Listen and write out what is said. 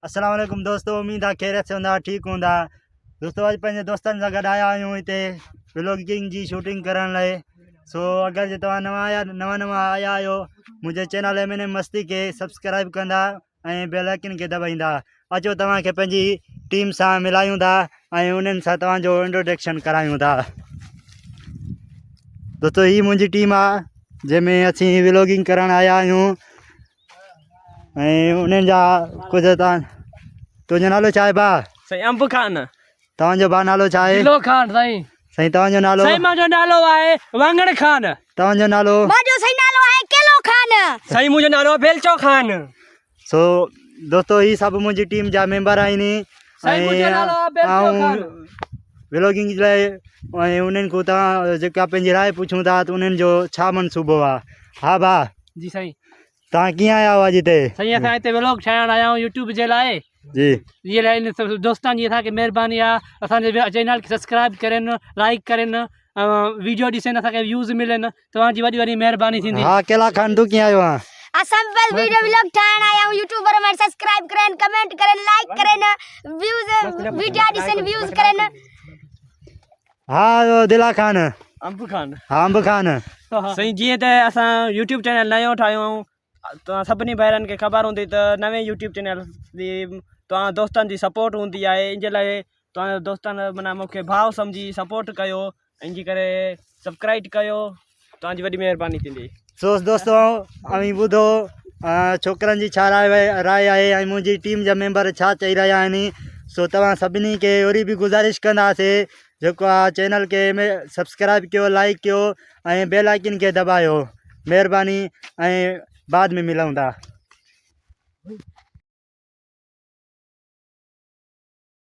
अस्सलाम वालेकुम दोस्तों, उम्मीद है खैरियत से हूंदा, ठीक हूंदा। दोस्तों अॼु पंहिंजे दोस्तनि सां गॾु आया आहियूं हिते व्लॉगिंग जी शूटिंग करण लाइ। सो अगरि जे तव्हां नवां आया आहियो मुंहिंजे चैनल M&M मस्ती खे सब्सक्राइब कंदा ऐं बेल आइकन खे दॿाईंदा। अचो तव्हांखे पंहिंजी टीम सां मिलायूं था ऐं उन्हनि सां तव्हांजो इंट्रोडक्शन करायूं था। दोस्तों ही मुंहिंजी टीम आहे जंहिंमें असीं व्लॉगिंग करण आया आहियूं ऐं उन्हनि जा कुझु तुंहिंजो नालो छा आहे भाउ? साईं अंब खान। तव्हांजो भाउ नालो छा आहे? दिलो खान। साईं साईं तव्हांजो नालो? साईं मुंहिंजो नालो आहे वांगड़ खान। तव्हांजो नालो? मुंहिंजो साईं नालो आहे केलो खान। साईं मुंहिंजो नालो आहे बेलचो खान। सो दोस्तों ही सभु मुंहिंजी टीम जा मेंबर आहिनि साईं मुंहिंजो नालो आहे बेलचो खान। व्लॉगिंग जे लाइ ऐं उन्हनि खां तव्हां जेका पंहिंजी राय पुछूं था त उन्हनि जो छा मनसूबो आहे? हा भाउ जी साईं। तव्हां कीअं आया हुआ अॼु हिते? साईं असां हिते व्लॉग ठाहिण आया आहियूं यूट्यूब जे लाइ। जी ये लाइ इन दोस्तनि जी असांखे महिरबानी आहे, असांजे चैनल खे सब्सक्राइब करनि, लाइक करनि, वीडियो ॾिसनि, असांखे व्यूज़ मिलनि, तव्हांजी वॾी वॾी महिरबानी थींदी। हा केला खान तूं कीअं आयो आहे? असां बस वीडियो व्लॉग ठाहिण आया आहियूं, यूट्यूबर में सब्सक्राइब करनि, कमेंट करनि, लाइक करनि, व्यूज़ वीडियो ॾिसनि, व्यूज़ करनि। हा दिला खान। अंब खान। हा अंब खान। साईं जीअं त असां यूट्यूब चैनल नयो ठाहियो आहियूं, तव्हां सभिनी भाइरनि खे ख़बर हूंदी त नवे यूट्यूब चैनल जी तव्हां दोस्तनि जी सपोर्ट हूंदी आहे। इन जे लाइ तव्हां दोस्तनि माना मूंखे भाउ सम्झी सपोर्ट कयो, इन जे करे सब्सक्राइब कयो, तव्हांजी वॾी महिरबानी थींदी। सो दोस्तों अवी ॿुधो छोकिरनि जी छा राय आहे ऐं मुंहिंजी टीम जा मेंबर छा चई रहिया आहिनि। सो तव्हां सभिनी खे वरी बि गुज़ारिश कंदासीं जेको आहे चैनल खे सब्सक्राइब कयो, लाइक कयो ऐं बेल आइकन खे दॿायो। महिरबानी ऐं बाद में मिलूं था।